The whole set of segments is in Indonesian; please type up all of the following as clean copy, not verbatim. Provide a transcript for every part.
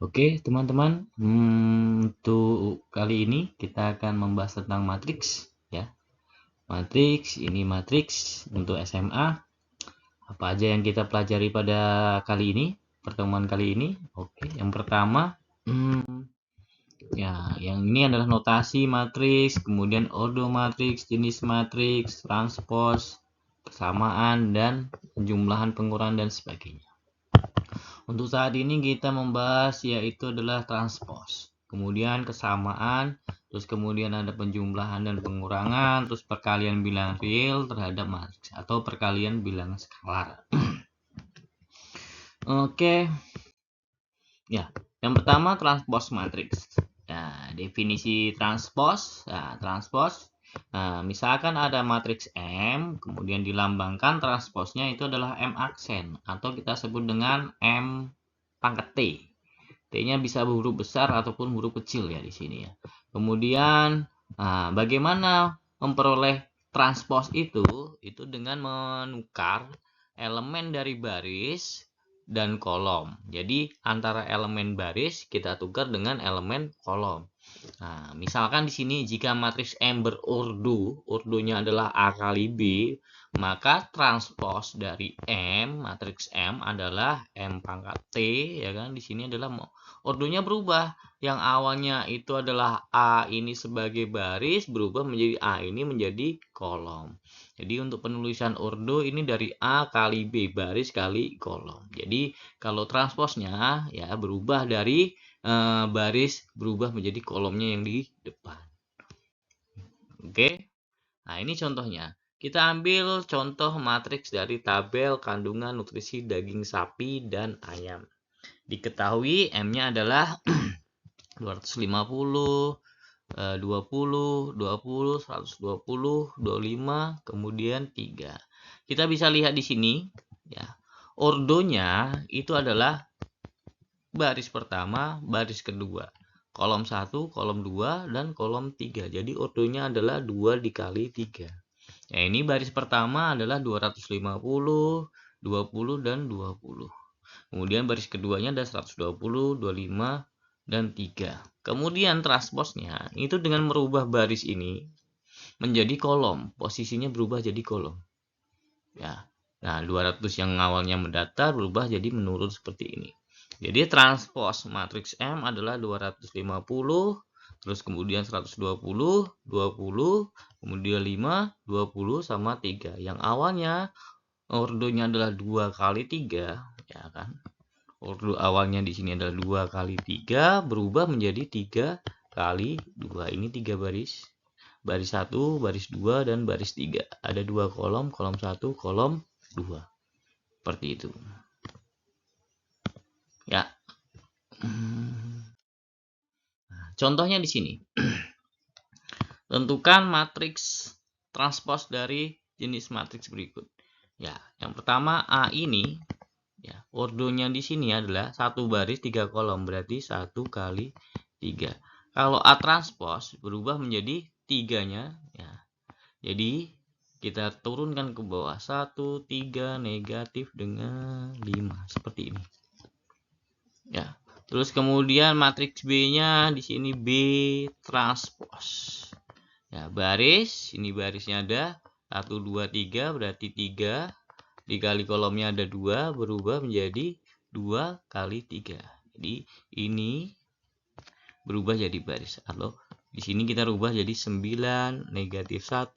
Oke, teman-teman, untuk kali ini kita akan membahas tentang matriks, ya. Matriks, ini matriks untuk SMA. Apa aja yang kita pelajari pada kali ini, pertemuan kali ini? Oke, yang pertama, ya, yang ini adalah notasi matriks, kemudian ordo matriks, jenis matriks, transpose, persamaan, dan penjumlahan, pengurangan, dan sebagainya. Untuk saat ini kita membahas yaitu adalah transpose. Kemudian kesamaan, terus kemudian ada penjumlahan dan pengurangan, terus perkalian bilangan real terhadap matriks atau perkalian bilangan skalar. Oke. Ya, yang pertama transpose matriks. Nah, definisi transpose. Nah, transpose. Nah, misalkan ada matriks M, kemudian dilambangkan transposnya itu adalah M aksen atau kita sebut dengan M pangkat T. T-nya bisa huruf besar ataupun huruf kecil ya di sini ya. Kemudian, bagaimana memperoleh transpose itu? Itu dengan menukar elemen dari baris dan kolom. Jadi antara elemen baris kita tukar dengan elemen kolom. Nah, misalkan di sini jika matriks M berordo, ordonya adalah A kali B, maka transpose dari M, matriks M adalah M pangkat T, ya kan? Di sini adalah ordonya berubah. Yang awalnya itu adalah A ini sebagai baris, berubah menjadi A ini menjadi kolom. Jadi untuk penulisan ordo ini dari A kali B, baris kali kolom. Jadi kalau transposnya ya berubah dari baris berubah menjadi kolomnya yang di depan. Oke. Nah, ini contohnya. Kita ambil contoh matriks dari tabel kandungan nutrisi daging sapi dan ayam. Diketahui M-nya adalah 250, 20, 20, 120, 25, kemudian 3. Kita bisa lihat di sini ya. Ordonya itu adalah baris pertama, baris kedua. Kolom 1, kolom 2, dan kolom 3. Jadi ordonya adalah 2 dikali 3. Ya, ini baris pertama adalah 250, 20, dan 20. Kemudian baris keduanya ada 120, 25, dan 3. Kemudian transposnya itu dengan merubah baris ini menjadi kolom. Posisinya berubah jadi kolom. Ya. Nah, 200 yang awalnya mendatar berubah jadi menurun seperti ini. Jadi transpose matriks M adalah 250, terus kemudian 120, 20, kemudian 5, 20 sama 3. Yang awalnya ordonya adalah 2 kali 3, ya kan? Ordo awalnya di sini adalah 2 kali 3 berubah menjadi 3 kali 2. Ini 3 baris. Baris 1, baris 2, dan baris 3. Ada 2 kolom, kolom 1, kolom 2. Seperti itu. Ya. Contohnya di sini. Tentukan matriks transpose dari jenis matriks berikut. Ya, yang pertama A ini ya, ordonya di sini adalah 1 baris 3 kolom, berarti 1 kali 3. Kalau A transpose berubah menjadi 3-nya ya. Jadi kita turunkan ke bawah 1, 3 negatif dengan 5 seperti ini. Ya. Terus kemudian matriks B-nya di sini B transpose. Ya, baris, ini barisnya ada 1 2 3 berarti 3 dikali kolomnya ada 2 berubah menjadi 2 kali 3. Jadi ini berubah jadi baris. Atau di sini kita rubah jadi 9 negatif 1,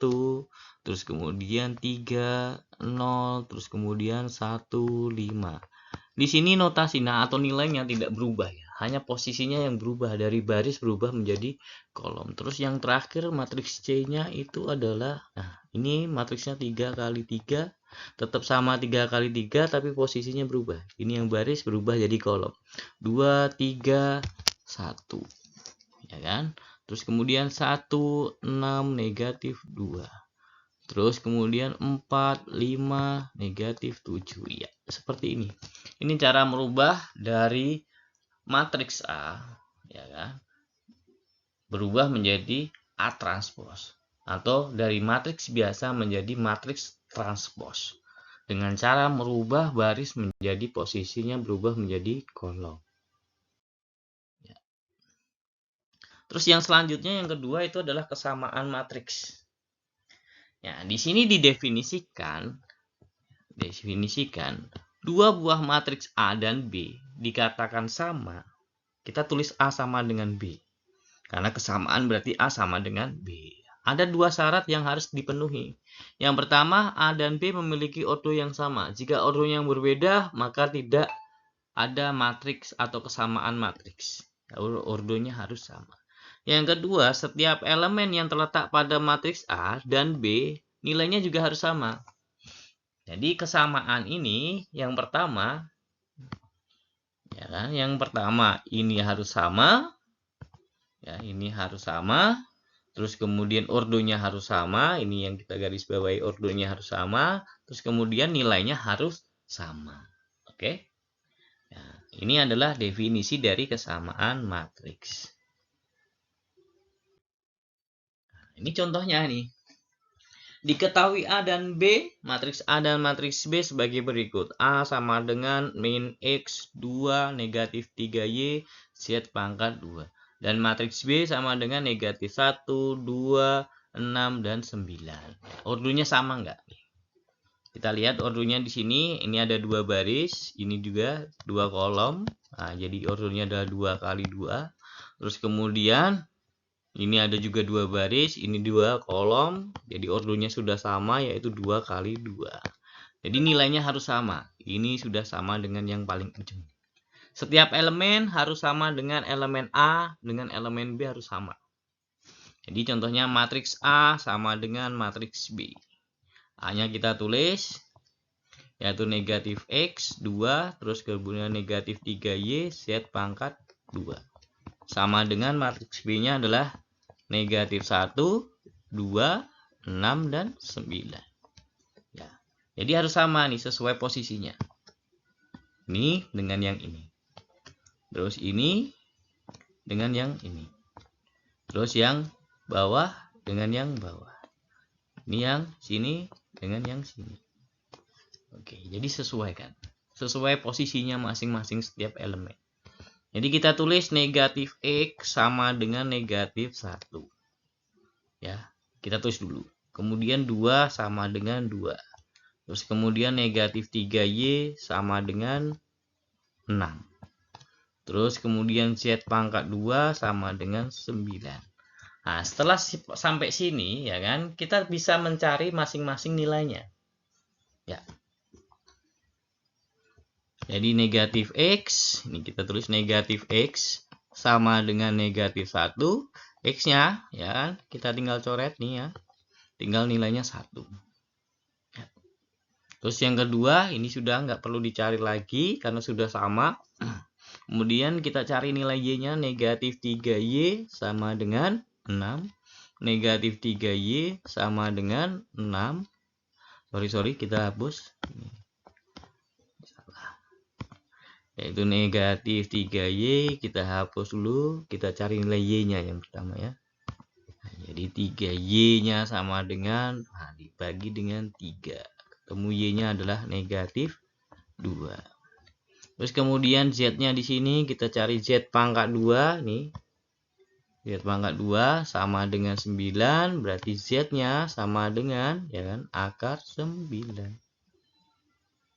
terus kemudian 3 0, terus kemudian 1 5. Di sini notasi atau nilainya tidak berubah ya. Hanya posisinya yang berubah, dari baris berubah menjadi kolom. Terus yang terakhir matriks C-nya itu adalah, nah ini matriksnya 3 kali 3, tetap sama 3 kali 3 tapi posisinya berubah. Ini yang baris berubah jadi kolom. 2 3 1. Ya kan? Terus kemudian 1 6 negatif 2. Terus kemudian 4 5 negatif 7. Ya, seperti ini. Ini cara merubah dari matriks A, ya kan, berubah menjadi A transpose, atau dari matriks biasa menjadi matriks transpose dengan cara merubah baris menjadi posisinya berubah menjadi kolom. Terus yang selanjutnya yang kedua itu adalah kesamaan matriks. Ya, di sini didefinisikan dua buah matriks A dan B dikatakan sama. Kita tulis A sama dengan B. Karena kesamaan berarti A sama dengan B. Ada dua syarat yang harus dipenuhi. Yang pertama, A dan B memiliki ordo yang sama. Jika ordo yang berbeda, maka tidak ada matriks atau kesamaan matriks. Ordonya harus sama. Yang kedua, setiap elemen yang terletak pada matriks A dan B, nilainya juga harus sama. Jadi kesamaan ini yang pertama, ya kan? Yang pertama ini harus sama. Ya, ini harus sama. Terus kemudian ordonya harus sama. Ini yang kita garis bawahi, ordonya harus sama. Terus kemudian nilainya harus sama. Oke. Nah, ini adalah definisi dari kesamaan matriks. Nah, ini contohnya nih. Diketahui A dan B, matriks A dan matriks B sebagai berikut. A sama dengan min X 2 negatif 3Y Z pangkat 2. Dan matriks B sama dengan negatif 1, 2, 6, dan 9. Ordonya sama nggak? Kita lihat ordonya di sini. Ini ada dua baris. Ini juga dua kolom. Nah, jadi ordonya adalah 2 kali 2. Terus kemudian ini ada juga dua baris. Ini dua kolom. Jadi ordonya sudah sama, yaitu 2 kali 2. Jadi nilainya harus sama. Ini sudah sama dengan yang paling ujung. Setiap elemen harus sama dengan elemen A, dengan elemen B harus sama. Jadi contohnya matriks A sama dengan matriks B. A-nya kita tulis, yaitu negatif X 2, terus kemudian negatif 3Y, Z pangkat 2. Sama dengan matriks B-nya adalah negatif 1, 2, 6, dan 9. Ya. Jadi harus sama nih, sesuai posisinya. Ini dengan yang ini. Terus ini dengan yang ini. Terus yang bawah dengan yang bawah. Ini yang sini dengan yang sini. Oke, jadi sesuaikan. Sesuai posisinya masing-masing setiap elemen. Jadi kita tulis negatif X sama dengan negatif 1. Ya, kita tulis dulu. Kemudian 2 sama dengan 2. Terus kemudian negatif 3Y sama dengan 6. Terus kemudian Z pangkat 2 sama dengan 9. Nah, setelah sampai sini ya kan, kita bisa mencari masing-masing nilainya. Ya. Jadi negatif X, ini kita tulis negatif X sama dengan negatif 1. X-nya ya kan, kita tinggal coret nih ya. Tinggal nilainya 1. Ya. Terus yang kedua, ini sudah nggak perlu dicari lagi karena sudah sama. Kemudian kita cari nilai Y-nya, negatif 3Y sama dengan 6. Negatif 3Y sama dengan 6. Sorry, kita hapus. Salah. Yaitu negatif 3Y, kita hapus dulu. Kita cari nilai Y-nya yang pertama ya. Nah, jadi 3Y-nya sama dengan, dibagi dengan 3. Ketemu Y-nya adalah negatif 2. Terus kemudian Z-nya di sini kita cari Z pangkat 2 nih. Z pangkat 2 sama dengan 9, berarti Z-nya sama dengan ya kan, akar 9.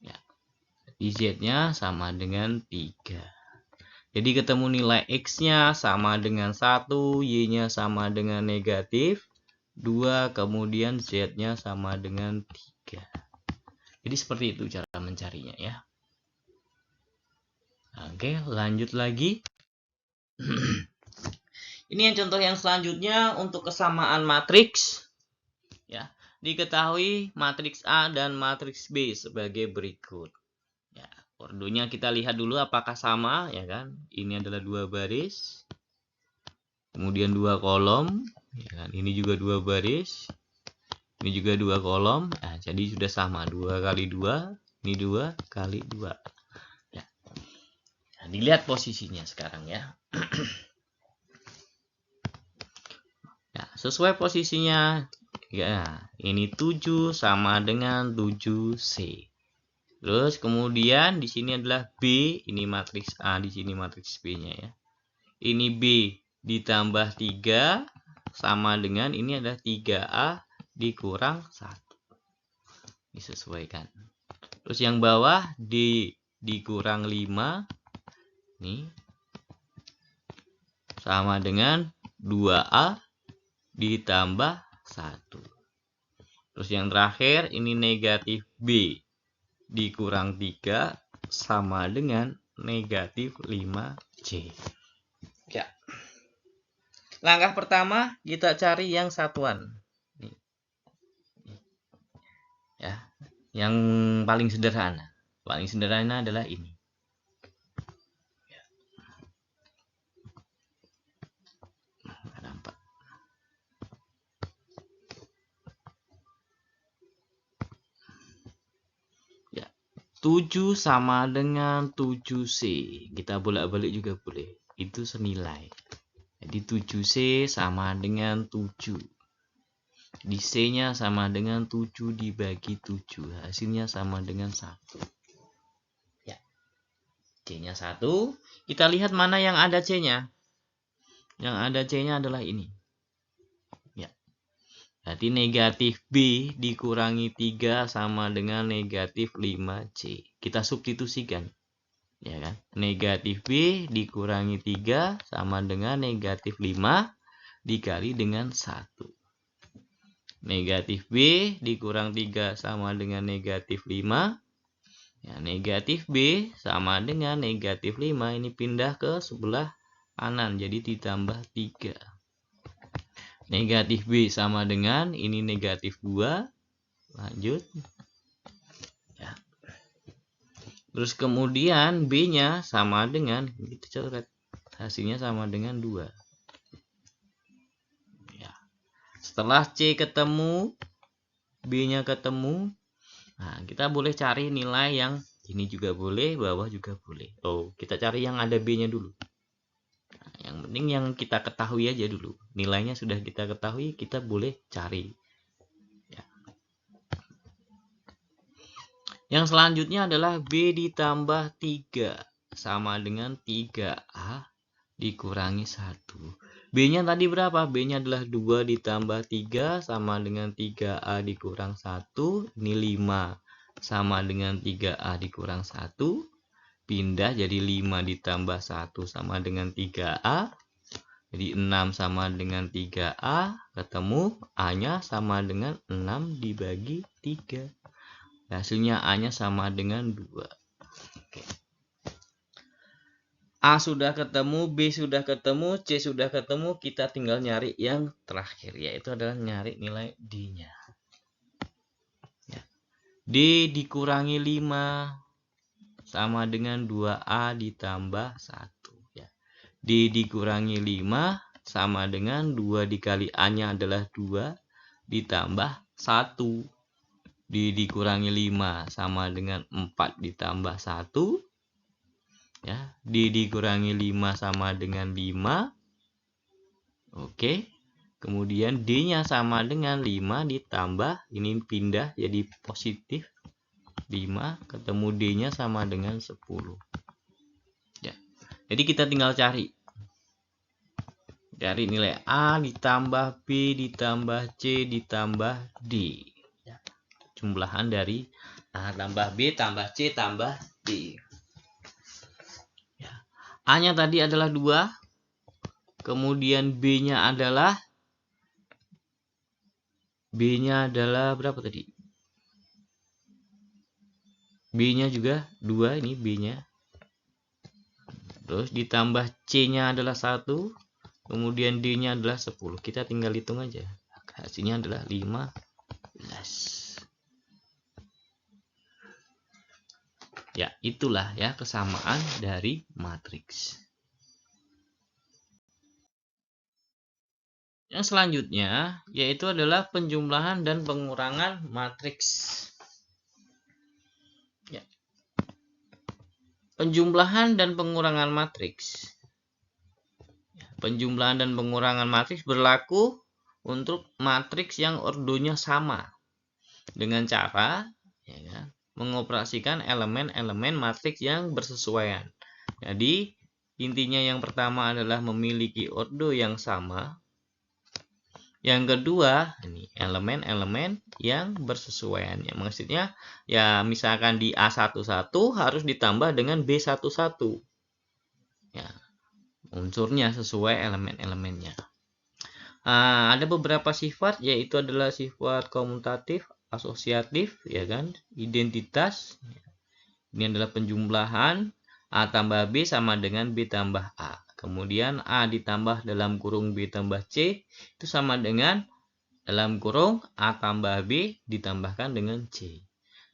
Ya. Jadi Z-nya sama dengan 3. Jadi ketemu nilai X-nya sama dengan 1, Y-nya sama dengan negatif 2, kemudian Z-nya sama dengan 3. Jadi seperti itu cara mencarinya ya. Oke, lanjut lagi. Ini yang contoh yang selanjutnya untuk kesamaan matriks. Ya, diketahui matriks A dan matriks B sebagai berikut. Ya, ordonya kita lihat dulu apakah sama, ya kan? Ini adalah dua baris, kemudian dua kolom, ya kan? Ini juga dua baris, ini juga dua kolom. Nah, jadi sudah sama, 2 kali 2, ini 2 kali 2. Dilihat posisinya sekarang ya. Ya, sesuai posisinya ya, ini 7 sama dengan 7C. Terus kemudian di sini adalah B, ini matriks A, di sini matriks B-nya ya. Ini B ditambah 3 sama dengan ini adalah 3A dikurang 1. Disesuaikan. Terus yang bawah dikurang 5 nih sama dengan 2A ditambah 1. Terus yang terakhir ini negatif B dikurang 3 sama dengan negatif 5C. Ya. Langkah pertama kita cari yang satuan. Ya, yang paling sederhana. Paling sederhana adalah ini. Ya, 7 sama dengan 7C. Kita bolak-balik juga boleh. Itu senilai. Jadi 7C sama dengan 7. Di C-nya sama dengan 7 dibagi 7. Hasilnya sama dengan 1. Ya. C-nya 1. Kita lihat mana yang ada C-nya. Yang ada C-nya adalah ini. Ya. Berarti negatif B dikurangi 3 sama dengan negatif 5C. Kita substitusikan. Ya kan? Negatif B dikurangi 3 sama dengan negatif 5 dikali dengan 1. Negatif B dikurang 3 sama dengan negatif 5. Ya, negatif B sama dengan negatif 5. Ini pindah ke sebelah kanan. Jadi ditambah 3. Negatif B sama dengan ini negatif 2. Lanjut. Ya. Terus kemudian B-nya sama dengan, kita coret. Hasilnya sama dengan 2. Setelah C ketemu, B-nya ketemu, nah kita boleh cari nilai yang ini juga boleh, bawah juga boleh. Oh, kita cari yang ada B-nya dulu. Nah, yang penting yang kita ketahui aja dulu. Nilainya sudah kita ketahui, kita boleh cari. Ya. Yang selanjutnya adalah B ditambah 3 sama dengan 3A dikurangi 1. B-nya tadi berapa? B-nya adalah 2 ditambah 3 sama dengan 3A dikurang 1. Ini 5 sama dengan 3A dikurang 1. Pindah jadi 5 ditambah 1 sama dengan 3A. Jadi 6 sama dengan 3A. Ketemu A-nya sama dengan 6 dibagi 3. Hasilnya A-nya sama dengan 2. Oke. A sudah ketemu, B sudah ketemu, C sudah ketemu, kita tinggal nyari yang terakhir, yaitu adalah nyari nilai D-nya. Ya. D dikurangi 5 sama dengan 2A ditambah 1. Ya. D dikurangi 5 sama dengan 2 dikali A-nya adalah 2 ditambah 1. D dikurangi 5 sama dengan 4 ditambah 1. Ya, D dikurangi 5 sama dengan 5. Oke. Kemudian D-nya sama dengan 5 ditambah, ini pindah jadi positif 5, ketemu D-nya sama dengan 10. Ya. Jadi kita tinggal cari. Dari nilai A ditambah B ditambah C ditambah D. Ya. Jumlahan dari A tambah B tambah C tambah D. A-nya tadi adalah 2. Kemudian B-nya adalah berapa tadi? B-nya juga 2, ini B-nya. Terus ditambah C-nya adalah 1. Kemudian D-nya adalah 10. Kita tinggal hitung aja. Hasilnya adalah 15. Ya, itulah ya kesamaan dari matriks. Yang selanjutnya yaitu adalah penjumlahan dan pengurangan matriks. Ya. Penjumlahan dan pengurangan matriks. Penjumlahan dan pengurangan matriks berlaku untuk matriks yang ordonya sama dengan cara ya kan, mengoperasikan elemen-elemen matriks yang bersesuaian. Jadi intinya yang pertama adalah memiliki ordo yang sama. Yang kedua, ini elemen-elemen yang bersesuaian. Ya, maksudnya ya misalkan di A11 harus ditambah dengan B11. Ya, unsurnya sesuai elemen-elemennya. Ada beberapa sifat, yaitu adalah sifat komutatif, asosiatif, ya kan, identitas. Ini adalah penjumlahan A tambah B sama dengan B tambah A. Kemudian A ditambah dalam kurung B tambah C itu sama dengan dalam kurung A tambah B ditambahkan dengan C.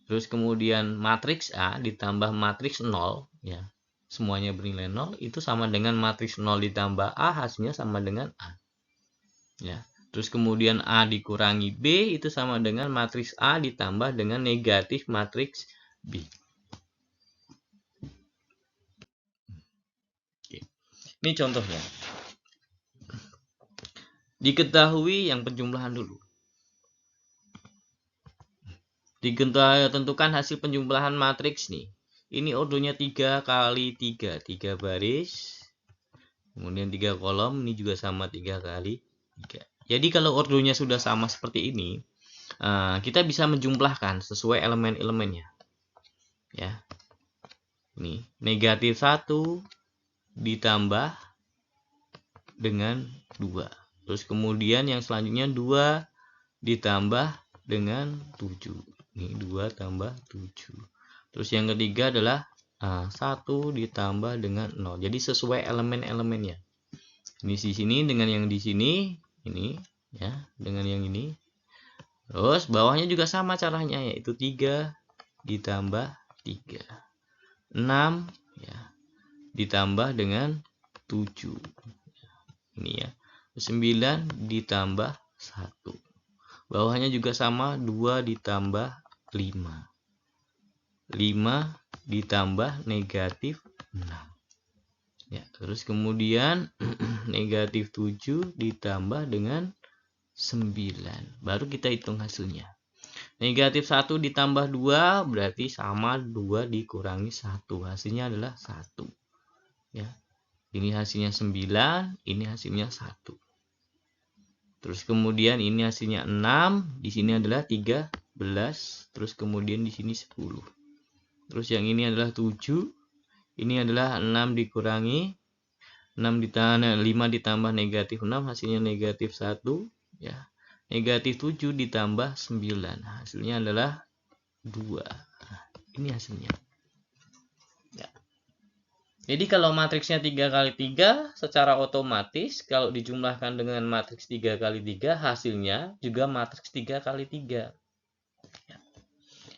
Terus kemudian matriks A ditambah matriks 0, ya, semuanya bernilai 0, itu sama dengan matriks 0 ditambah A, hasilnya sama dengan A. Ya. Terus kemudian A dikurangi B itu sama dengan matriks A ditambah dengan negatif matriks B. Oke. Ini contohnya. Diketahui yang penjumlahan dulu. Tentukan hasil penjumlahan matriks nih. Ini ordonya 3 kali 3, 3 baris. Kemudian 3 kolom, ini juga sama 3 kali 3. Jadi kalau ordonya sudah sama seperti ini, kita bisa menjumlahkan sesuai elemen-elemennya. Ya. Ini negatif 1 ditambah dengan 2. Terus kemudian yang selanjutnya 2 ditambah dengan 7. Ini 2 tambah 7. Terus yang ketiga adalah 1 ditambah dengan 0. Jadi sesuai elemen-elemennya. Ini di sini dengan yang di sini, ini ya, dengan yang ini. Terus bawahnya juga sama caranya, yaitu 3 ditambah 3. 6 ya, ditambah dengan 7. Ini ya. 9 ditambah 1. Bawahnya juga sama, 2 ditambah 5. 5 ditambah negatif 6. Ya, terus kemudian negatif 7 ditambah dengan 9. Baru kita hitung hasilnya. Negatif 1 ditambah 2 berarti sama 2 dikurangi 1. Hasilnya adalah 1. Ya. Ini hasilnya 9, ini hasilnya 1. Terus kemudian ini hasilnya 6, di sini adalah 13, terus kemudian di sini 10. Terus yang ini adalah 7, ini adalah 6 dikurangi 5 ditambah negatif 6, hasilnya negatif 1, ya. Negatif 7 ditambah 9, hasilnya adalah 2. Nah, ini hasilnya. Ya. Jadi kalau matriksnya 3 kali 3, secara otomatis kalau dijumlahkan dengan matriks 3 kali 3, hasilnya juga matriks 3 kali 3. Ya.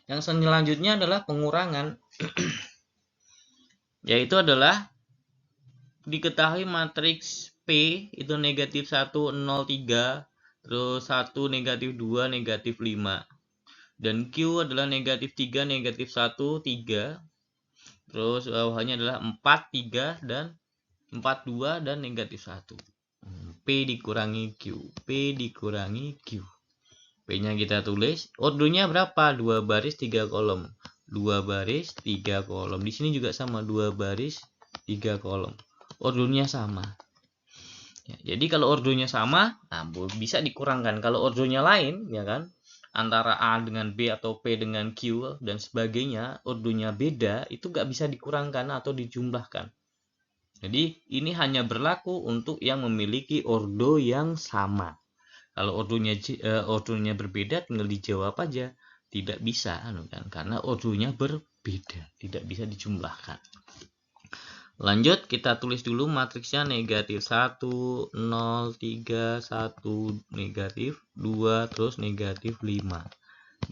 Yang selanjutnya adalah pengurangan. Yaitu adalah diketahui matriks P itu negatif 1, 0, 3, terus 1, negatif 2, negatif 5. Dan Q adalah negatif 3, negatif 1, 3. Terus bawahnya adalah 4, 3, dan 4, 2, dan negatif 1. P dikurangi Q. P dikurangi Q. P-nya kita tulis. Ordonya berapa? 2 baris, 3 kolom. 2 baris, 3 kolom. Di sini juga sama. 2 baris, 3 kolom. Ordonya sama. Ya, jadi kalau ordonya sama, nah bisa dikurangkan. Kalau ordonya lain, ya kan, antara A dengan B atau P dengan Q dan sebagainya, ordonya beda, itu nggak bisa dikurangkan atau dijumlahkan. Jadi ini hanya berlaku untuk yang memiliki ordo yang sama. Kalau ordonya berbeda, tinggal dijawab aja. Tidak bisa, kan? Karena ordonya berbeda, tidak bisa dijumlahkan. Lanjut, kita tulis dulu matriksnya negatif 1, 0, 3, 1, negatif 2, terus negatif 5.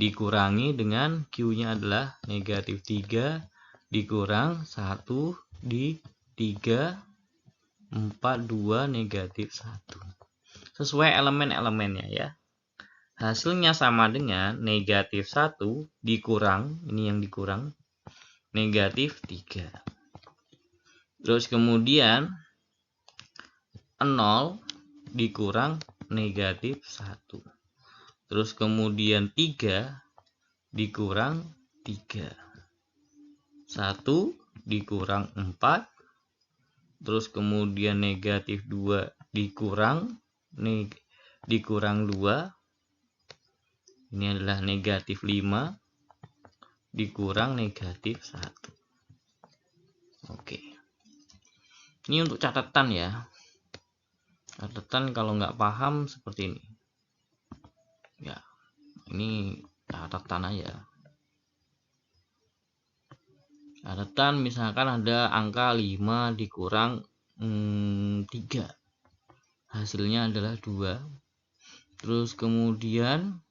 Dikurangi dengan Q-nya adalah negatif 3, dikurang 1, di 3, 4, 2, negatif 1. Sesuai elemen-elemennya ya. Hasilnya sama dengan negatif 1 dikurang, ini yang dikurang, negatif 3. Terus kemudian 0 dikurang negatif 1. Terus kemudian 3 dikurang 3. 1 dikurang 4. terus kemudian negatif 2 dikurang 2, ini adalah negatif 5 dikurang negatif 1. Oke, ini untuk catatan ya, catatan kalau nggak paham seperti ini ya, ini catatan aja. Catatan misalkan ada angka 5 dikurang 3, hasilnya adalah 2. Terus kemudian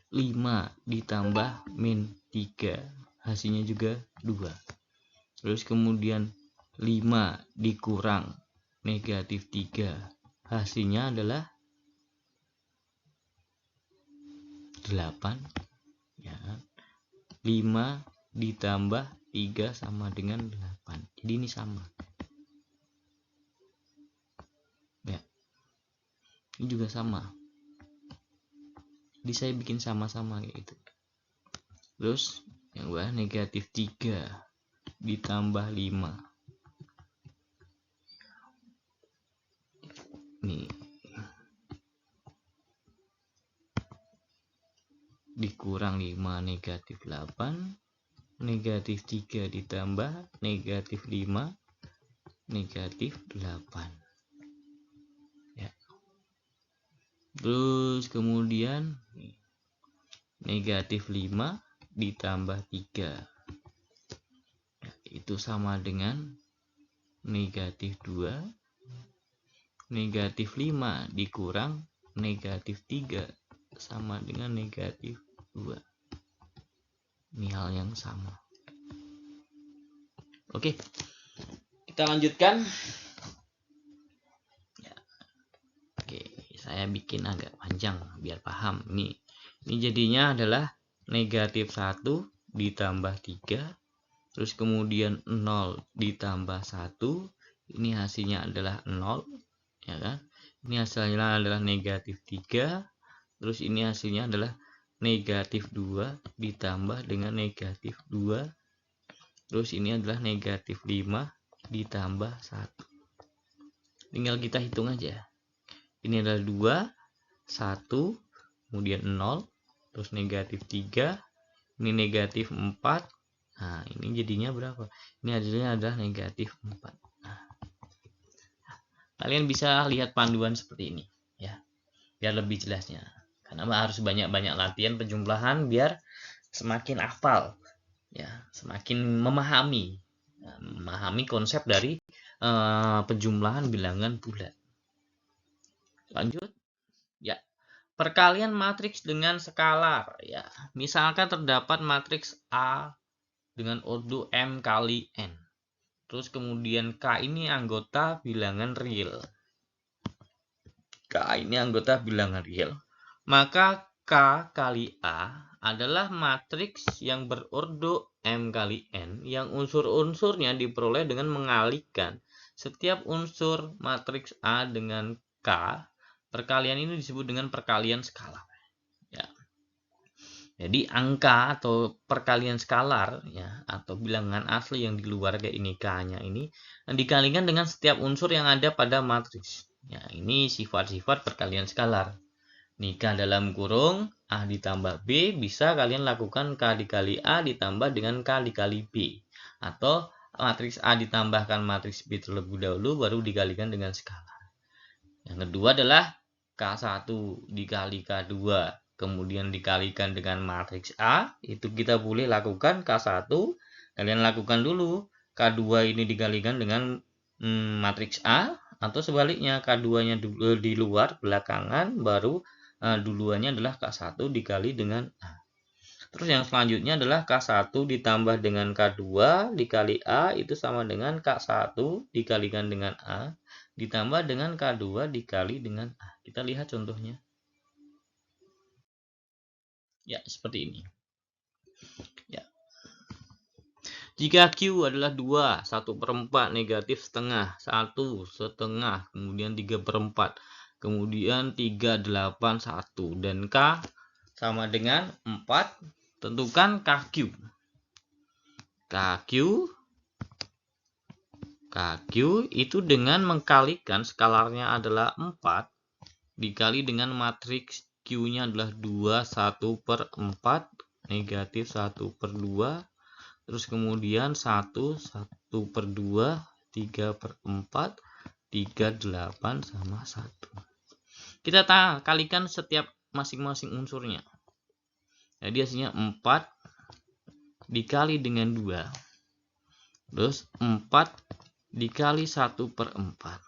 5 ditambah min 3, hasilnya juga 2. Terus kemudian 5 dikurang negatif 3, hasilnya adalah 8 ya. 5 ditambah 3 sama dengan 8. Jadi ini sama. Ya. Ini juga sama. Jadi saya bikin sama-sama gitu. Terus yang bawah negatif 3 ditambah 5. Nih. Dikurang 5 negatif 8. Negatif 3 ditambah negatif 5 negatif 8 ya. Terus kemudian negatif 5 ditambah 3 ya, itu sama dengan negatif 2. Negatif 5 dikurang negatif 3 sama dengan negatif 2. Ini hal yang sama. Oke, kita lanjutkan ya. Oke, saya bikin agak panjang biar paham. Ini jadinya adalah negatif 1 ditambah 3, terus kemudian 0 ditambah 1, ini hasilnya adalah 0 ya kan. Ini hasilnya adalah negatif 3, terus ini hasilnya adalah negatif 2 ditambah dengan negatif 2, terus ini adalah negatif 5 ditambah 1. Tinggal kita hitung aja. Ini adalah 2, 1, kemudian 0, terus negatif 3, ini negatif 4. Nah, ini jadinya berapa? Ini hasilnya adalah negatif 4. Nah, kalian bisa lihat panduan seperti ini ya, biar lebih jelasnya. Karena harus banyak-banyak latihan penjumlahan biar semakin hafal ya, semakin memahami konsep dari penjumlahan bilangan bulat. Lanjut ya, perkalian matriks dengan skalar ya. Misalkan terdapat matriks A dengan ordo M kali N, terus kemudian K ini anggota bilangan real. Maka K kali A adalah matriks yang berordo M kali N yang unsur-unsurnya diperoleh dengan mengalikan setiap unsur matriks A dengan K. Perkalian ini disebut dengan perkalian skalar ya. Jadi angka atau perkalian skalar ya, atau bilangan asli yang di luar kayak ini K-nya ini dikalikan dengan setiap unsur yang ada pada matriks. Ya, ini sifat-sifat perkalian skalar. Nih, K dalam kurung A ditambah B, bisa kalian lakukan K dikali A ditambah dengan K dikali B. Atau matriks A ditambahkan matriks B terlebih dahulu baru dikalikan dengan skalar. Yang kedua adalah K1 dikali K2 kemudian dikalikan dengan matriks A. Itu kita boleh lakukan K1. Kalian lakukan dulu K2 ini dikalikan dengan matriks A. Atau sebaliknya K2-nya di luar belakangan baru duluannya adalah K1 dikali dengan A. Terus yang selanjutnya adalah K1 ditambah dengan K2 dikali A itu sama dengan K1 dikalikan dengan A ditambah dengan K2 dikali dengan A. Kita lihat contohnya. Ya, seperti ini. Ya. Jika Q adalah 2, 1/4 negatif setengah, 1 setengah, kemudian 3/4. Kemudian 3, 8, 1 dan K sama dengan 4, tentukan KQ. KQ itu dengan mengkalikan skalarnya adalah 4 dikali dengan matriks Q-nya adalah 2, 1/4, negatif 1/2, terus kemudian 1, 1/2, 3/4, 38 sama 1. Kita kalikan setiap masing-masing unsurnya. Jadi hasilnya 4 dikali dengan 2. Terus 4 dikali 1/4.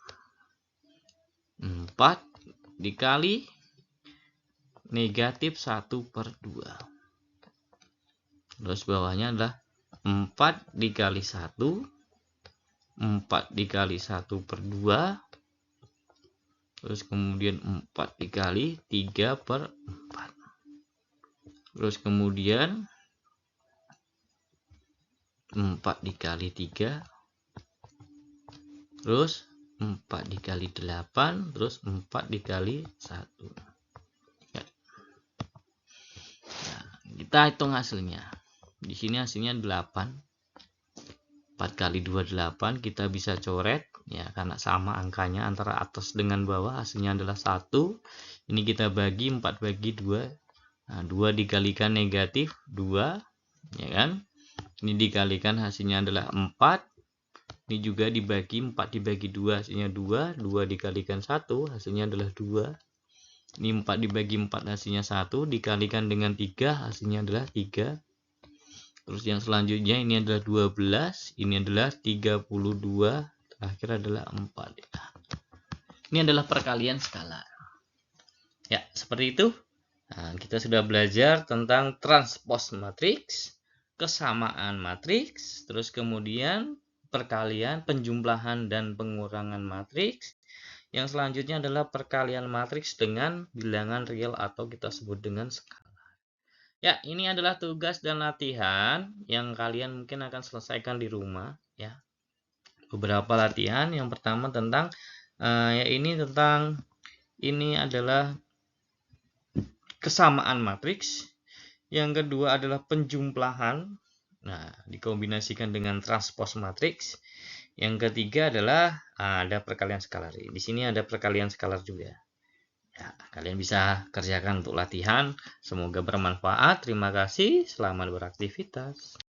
4 dikali negatif 1/2. Terus bawahnya adalah 4 dikali 1, 4 dikali 1/2, terus kemudian 4 dikali 3/4. Terus kemudian 4 dikali 3, terus 4 dikali 8, terus 4 dikali 1. Ya. Nah, kita hitung hasilnya. Di sini hasilnya 8. 4 kali 2 8, kita bisa coret ya karena sama angkanya antara atas dengan bawah, hasilnya adalah 1. Ini kita bagi 4 bagi 2. Nah, 2 dikalikan negatif 2, ya kan? Ini dikalikan hasilnya adalah 4. Ini juga dibagi 4 dibagi 2 hasilnya 2. 2 dikalikan 1 hasilnya adalah 2. Ini 4 dibagi 4 hasilnya 1. Dikalikan dengan 3 hasilnya adalah 3. Terus yang selanjutnya ini adalah 12. Ini adalah 32. Terakhir adalah 4. Ini adalah perkalian skalar. Ya, seperti itu. Nah, kita sudah belajar tentang transpose matriks, kesamaan matriks, terus kemudian perkalian, penjumlahan, dan pengurangan matriks. Yang selanjutnya adalah perkalian matriks dengan bilangan real atau kita sebut dengan skalar. Ya, ini adalah tugas dan latihan yang kalian mungkin akan selesaikan di rumah. Ya, beberapa latihan. Yang pertama tentang ini adalah kesamaan matriks. Yang kedua adalah penjumlahan. Nah, dikombinasikan dengan transpose matriks. Yang ketiga adalah ada perkalian skalar. Di sini ada perkalian skalar juga. Ya, kalian bisa kerjakan untuk latihan. Semoga bermanfaat. Terima kasih. Selamat beraktivitas.